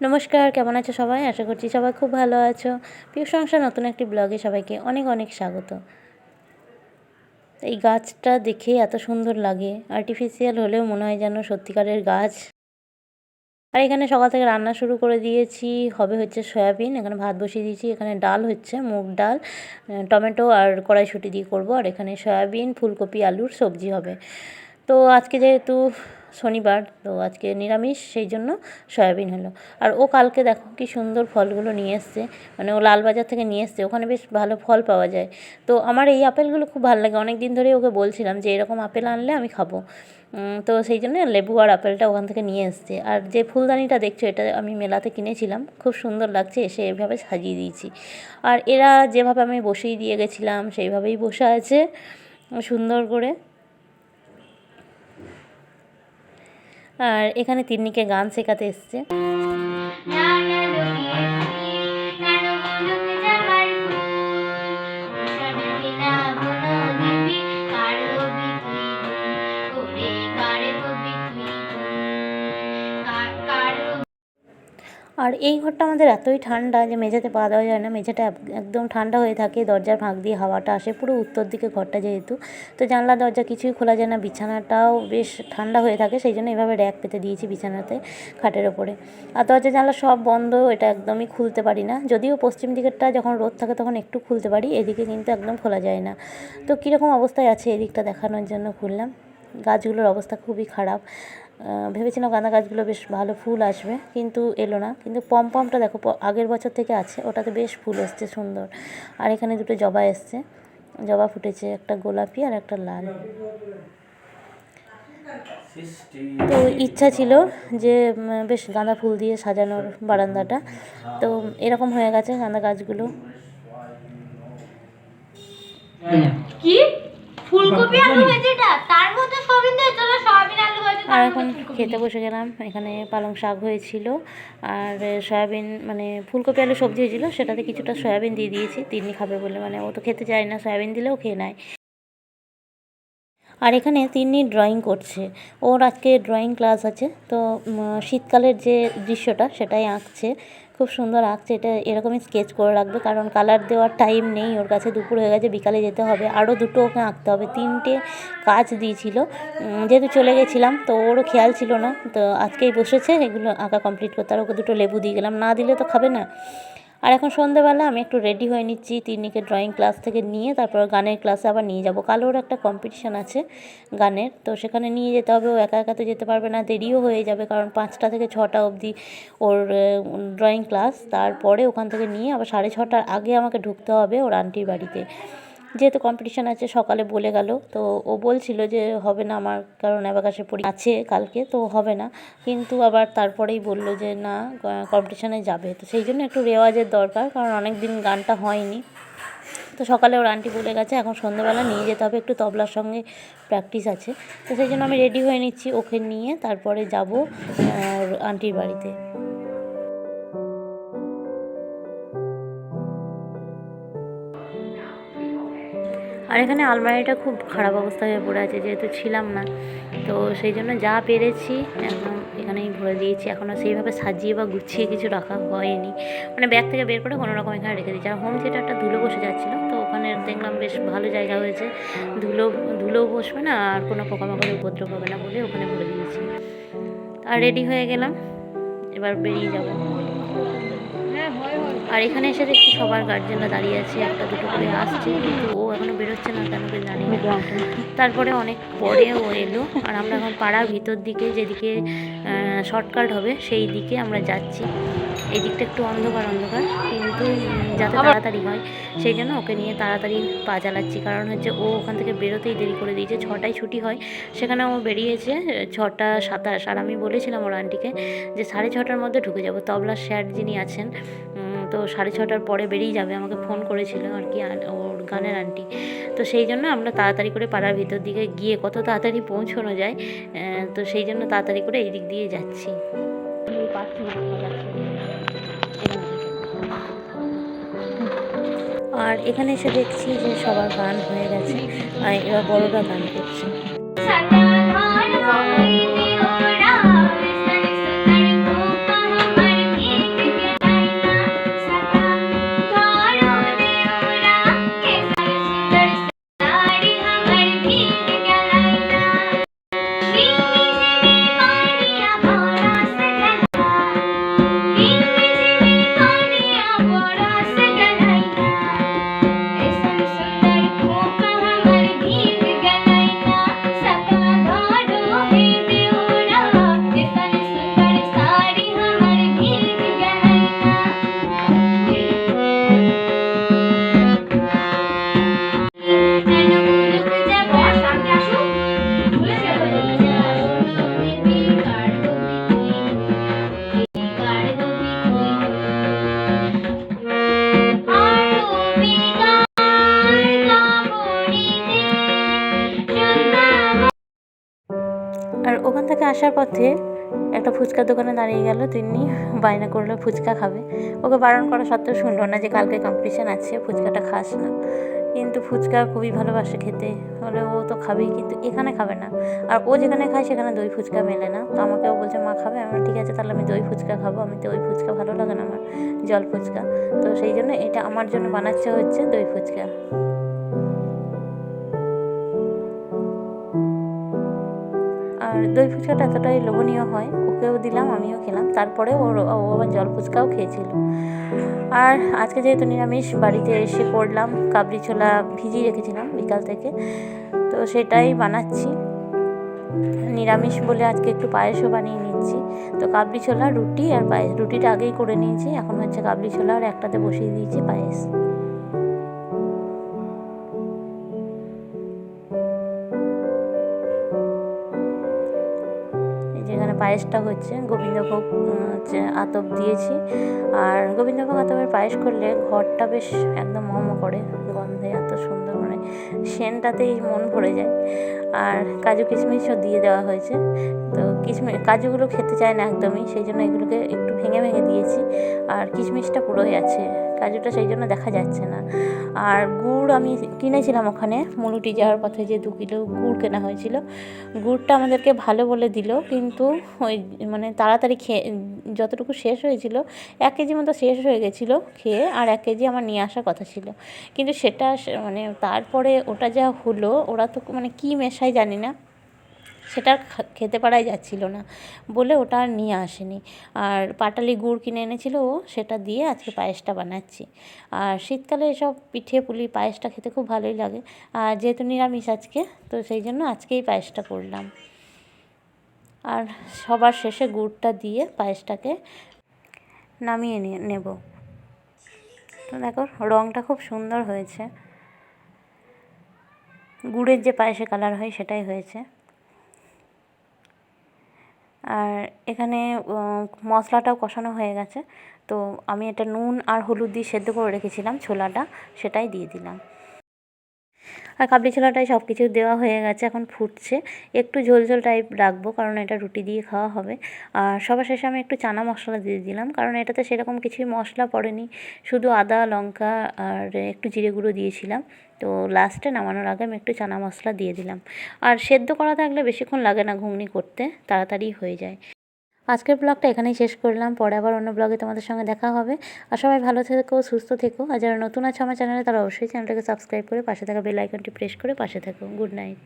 নমস্কার, কেমন আছো সবাই? আশা করছি সবাই খুব ভালো আছো। প্রিয় সংসার নতুন একটি ব্লগে সবাইকে অনেক অনেক স্বাগত। এই গাছটা দেখে এত সুন্দর লাগে, আর্টিফিশিয়াল হলেও মনে হয় যেন সত্যিকারের গাছ। আর এখানে সকাল থেকে রান্না শুরু করে দিয়েছি, হচ্ছে সয়াবিন। এখানে ভাত বসিয়ে দিয়েছি, এখানে ডাল হচ্ছে মুগ ডাল, টমেটো আর কড়াইশুঁটি দিয়ে করব। আর এখানে সয়াবিন, ফুলকপি, আলুর সবজি হবে। তো আজকে যেহেতু শনিবার, তো আজকে নিরামিষ, সেই জন্য সয়াবিন হলো। আর ও কালকে দেখো কি সুন্দর ফলগুলো নিয়ে এসছে, মানে ও লালবাজার থেকে নিয়ে এসছে, ওখানে বেশ ভালো ফল পাওয়া যায়। তো আমার এই আপেলগুলো খুব ভালো লাগে, অনেক দিন ধরেই ওকে বলছিলাম যে এরকম আপেল আনলে আমি খাবো। তো সেই জন্য লেবু আর আপেলটা ওখান থেকে নিয়ে এসছে। আর যে ফুলদানিটা দেখছো, এটা আমি মেলাতে কিনেছিলাম, খুব সুন্দর লাগছে, এসে এভাবে সাজিয়ে দিয়েছি। আর এরা যেভাবে আমি বসিয়ে দিয়ে গেছিলাম সেইভাবেই বসে আছে সুন্দর করে। আর এখানে তিন্নিকে গান শেখাতে এসছে। আর এই ঘরটা আমাদের এতই ঠান্ডা যে মেঝেতে পা দেওয়া যায় না, মেঝেটা একদম ঠান্ডা হয়ে থাকে, দরজার ফাঁক দিয়ে হাওয়াটা আসে, পুরো উত্তর দিকে ঘরটা যেহেতু, তো জানলা দরজা কিছুই খোলা যায় না, বিছানাটাও বেশ ঠান্ডা হয়ে থাকে, সেই জন্য এভাবে র্যাক পেতে দিয়েছি বিছানাতে, খাটের ওপরে। আর দরজা জানলা সব বন্ধ, এটা একদমই খুলতে পারি না, যদিও পশ্চিম দিকেরটা যখন রোদ থাকে তখন একটু খুলতে পারি, এদিকে কিন্তু একদম খোলা যায় না। তো কীরকম অবস্থায় আছে এদিকটা দেখানোর জন্য খুললাম। গাছগুলোর অবস্থা খুবই খারাপ। ভেবেছিলাম গাঁদা গাছগুলো বেশ ভালো ফুল আসবে, কিন্তু এলো না। কিন্তু পমপমটা দেখো আগের বছর থেকে আছে, ওটাতে বেশ ফুল এসছে সুন্দর। আর এখানে দুটো জবা এসছে, জবা ফুটেছে, একটা গোলাপি আর একটা লাল। তো ইচ্ছা ছিল যে বেশ গাঁদা ফুল দিয়ে সাজানোর বারান্দাটা, তো এরকম হয়ে গেছে গাঁদা গাছগুলো। কি ফুলকপি আলু ভাজিটা তার মধ্যে সয়াবিন দিয়ে, চলো সয়াবিন আলু ভাজি। আর এখন খেতে বসে গেলাম। এখানে পালং শাক হয়েছিল, আর সয়াবিন মানে ফুলকপি আলু সবজি হয়েছিল, সেটাতে কিছুটা সয়াবিন দিয়ে দিয়েছি তিন্নি খাবে বলে, মানে ও তো খেতে চায় না, সয়াবিন দিলেও খেয়ে নেয়। আর এখানে তিন্নি ড্রয়িং করছে, ওর আজকে ড্রয়িং ক্লাস আছে, তো শীতকালের যে দৃশ্যটা সেটাই আঁকছে, খুব সুন্দর আঁকছে। এটা এরকমই স্কেচ করে রাখবে, কারণ কালার দেওয়ার টাইম নেই ওর কাছে, দুপুর হয়ে গেছে, বিকালে যেতে হবে, আরও দুটো ওকে আঁকতে হবে। 3টে কাজ দিয়েছিল, যেহেতু চলে গেছিলাম তো ওরও খেয়াল ছিল না, তো আজকেই বসেছে এগুলো আঁকা কমপ্লিট করতে। আর ওকে দুটো লেবু দিয়ে গেলাম, না দিলে তো খাবে না। আর এখন সন্ধ্যেবেলা আমি একটু রেডি হয়ে নিচ্ছি, তিন্নিকে ড্রয়িং ক্লাস থেকে নিয়ে তারপর গানের ক্লাসে আবার নিয়ে যাব। কাল ওর একটা কম্পিটিশান আছে গানের, তো সেখানে নিয়ে যেতে হবে। ও একা একা তো যেতে পারবে না, দেরিও হয়ে যাবে, কারণ 5টা থেকে 6টা অবধি ওর ড্রয়িং ক্লাস। তারপরে ওখান থেকে নিয়ে আবার 6:30টার আগে আমাকে ঢুকতে হবে ওর আন্টির বাড়িতে, যেহেতু কম্পিটিশান আছে। সকালে বলে গেল, তো ও বলছিল যে হবে না আমার, কারণ অ্যাবাকাসের পরীক্ষা আছে কালকে, তো হবে না। কিন্তু আবার তারপরেই বলল যে না, কম্পিটিশানে যাবে, তো সেই জন্য একটু রেওয়াজের দরকার, কারণ অনেক দিন গানটা হয়নি। তো সকালে ওর আন্টি বলে গেছে এখন সন্ধ্যেবেলা নিয়ে যেতে হবে, একটু তবলার সঙ্গে প্র্যাকটিস আছে, তো সেই জন্য আমি রেডি হয়ে নিচ্ছি, ওকে নিয়ে তারপরে যাব আন্টির বাড়িতে। আর এখানে আলমারিটা খুব খারাপ অবস্থায় হয়ে পড়ে আছে, যেহেতু ছিলাম না, তো সেই জন্য যা পেরেছি একদম এখানেই ভরে দিয়েছি। এখনও সেইভাবে সাজিয়ে বা গুছিয়ে কিছু রাখা হয়নি, মানে ব্যাগ থেকে বের করে কোনো রকম এখানে রেখে দিয়েছি। আর হোম থিয়েটারটা ধুলো বসে যাচ্ছিলো, তো ওখানে দেখলাম বেশ ভালো জায়গা হয়েছে, ধুলো বসবে না আর কোনো পোকামাকড়ের উপদ্রব হবে না বলে ওখানে ভরে দিয়েছি। আর রেডি হয়ে গেলাম, এবার বেরিয়ে যাব। আর এখানে এসে দেখছি সবার গার্জেনরা দাঁড়িয়ে আছে, একটা দুটো করে আসছে, কিন্তু ও এখনও বেরোচ্ছে না, কেন কি জানি না। তারপরে অনেক পরে ও এলো, আর আমরা এখন পাড়ার ভিতর দিকে, যেদিকে শর্টকাট হবে সেই দিকে আমরা যাচ্ছি। এই দিকটা একটু অন্ধকার অন্ধকার, কিন্তু যাতে তাড়াতাড়ি হয় সেই জন্য ওকে নিয়ে তাড়াতাড়ি পা চালাচ্ছি, কারণ হচ্ছে ও ওখান থেকে বেরোতেই দেরি করে দিয়েছে। 6টায় ছুটি হয়, সেখানে ও বেরিয়েছে 6:27। আর আমি বলেছিলাম ওর আন্টিকে যে 6:30টার মধ্যে ঢুকে যাব। তবলার স্যার যিনি আছেন, তো 6:30টার পরে বেরিয়ে যাবে, আমাকে ফোন করেছিল আর কি ওর গানের আন্টি। তো সেই জন্য আমরা তাড়াতাড়ি করে পাড়ার ভিতর দিকে গিয়ে কত তাড়াতাড়ি পৌঁছানো যায়, তো সেই জন্য তাড়াতাড়ি করে এই দিক দিয়ে যাচ্ছি। আর এখানে এসে দেখছি যে সবার গান হয়ে গেছে, আর এবার বড়রা গান করছে। আসার পথে একটা ফুচকার দোকানে দাঁড়িয়ে গেল, তিনি বায়না করলো ফুচকা খাবে। ওকে বারণ করা সত্ত্বেও শুনলো না যে কালকে কম্পিটিশান আছে, ফুচকাটা খাস না। কিন্তু ফুচকা খুবই ভালোবাসে খেতে, হলে ও তো খাবেই, কিন্তু এখানে খাবে না। আর ও যেখানে খায় সেখানে দই ফুচকা মেলে না। তো আমাকেও বলছে মা খাবে, আমি ঠিক আছে তাহলে আমি দই ফুচকা খাবো, আমি দই ফুচকা ভালো লাগে না আমার, জল ফুচকা। তো সেই জন্য এটা আমার জন্য বানাচ্ছে হচ্ছে দই ফুচকা। আর দই ফুচকাটা এতটাই লোভনীয় হয়, ওকেও দিলাম, আমিও খেলাম। তারপরে ও আবার জল ফুচকাও খেয়েছিল। আর আজকে যেহেতু নিরামিষ, বাড়িতে এসে করলাম কাবলি ছোলা, ভিজিয়ে রেখেছিলাম বিকাল থেকে, তো সেটাই বানাচ্ছি। নিরামিষ বলে আজকে একটু পায়েসও বানিয়ে নিচ্ছি। তো কাবলি ছোলা, রুটি আর পায়েস, রুটিটা আগেই করে নিয়েছি, এখন হচ্ছে কাবলি ছোলা আর একটাতে বসিয়ে দিয়েছি পায়েস। যেখানে পায়েসটা হচ্ছে গোবিন্দভোগ আতপ দিয়েছি। আর গোবিন্দভোগ আতপের পায়েস করলে ঘরটা বেশ একদম মম করে, গন্ধে এত সুন্দর, মানে সেন্টটাতেই মন ভরে যায়। আর কাজু কিশমিশও দিয়ে দেওয়া হয়েছে। তো কাজুগুলো খেতে চায় না একদমই, সেই জন্য এগুলোকে একটু ভেঙে ভেঙে দিয়েছি। আর কিশমিশটা পুরোই আছে, কাজুটা সেই জন্য দেখা যাচ্ছে না। আর গুড় আমি কিনেছিলাম ওখানে, মুলুটি যাওয়ার পথে যে 2 কিলো গুড় কেনা হয়েছিল। গুড়টা আমাদেরকে ভালো বলে দিল, কিন্তু ওই মানে তাড়াতাড়ি খেয়ে যতটুকু শেষ হয়েছিল, 1 কেজি মতো শেষ হয়ে গেছিলো খেয়ে, আর 1 কেজি আমার নিয়ে আসার কথা ছিল। কিন্তু সেটা মানে তারপরে ওটা যা হলো, ওরা তো মানে কী মেশায় জানি না, সেটা খেতে পারাই যাচ্ছিল না বলে ওটা আর নিয়ে আসেনি। আর পাটালি গুড় কিনে এনেছিল ও, সেটা দিয়ে আজকে পায়েসটা বানাচ্ছি। আর শীতকালে এসব পিঠে পুলি পায়েসটা খেতে খুব ভালোই লাগে। আর যেহেতু নিরামিষ আজকে, তো সেই জন্য আজকেই পায়েসটা করলাম। আর সবার শেষে গুড়টা দিয়ে পায়েসটাকে নামিয়ে নেব। তো দেখো রঙটা খুব সুন্দর হয়েছে, গুড়ের যে পায়েসে কালার হয় সেটাই হয়েছে। আর এখানে মশলাটাও কষানো হয়ে গেছে, তো আমি এটা নুন আর হলুদ দিয়ে সেদ্ধ করে রেখেছিলাম ছোলাটা, সেটাই দিয়ে দিলাম। আর কাবলি ছোলাটায় সব কিছু দেওয়া হয়ে গেছে, এখন ফুটছে। একটু ঝোল ঝোল টাইপ রাখবো, কারণ এটা রুটি দিয়ে খাওয়া হবে। আর সবার শেষে আমি একটু চানা মশলা দিয়ে দিলাম, কারণ এটাতে সেরকম কিছুই মশলা পড়েনি, শুধু আদা লঙ্কা আর একটু জিরে গুঁড়ো দিয়েছিলাম। তো লাস্টে নামানোর আগে আমি একটু চানা মশলা দিয়ে দিলাম। আর সেদ্ধ করা থাকলে বেশিক্ষণ লাগে না ঘুগনি করতে, তাড়াতাড়ি হয়ে যায়। আজকের ব্লগটা এখানেই শেষ করলাম, পরে আবার অন্য ব্লগে তোমাদের সঙ্গে দেখা হবে। আর সবাই ভালো থেকো, সুস্থ থেকো। আর যারা নতুন আছে আমার চ্যানেলে, তারা অবশ্যই চ্যানেলটাকে সাবস্ক্রাইব করে পাশে থাকা বেল আইকনটি প্রেস করে পাশে থেকো। Good night.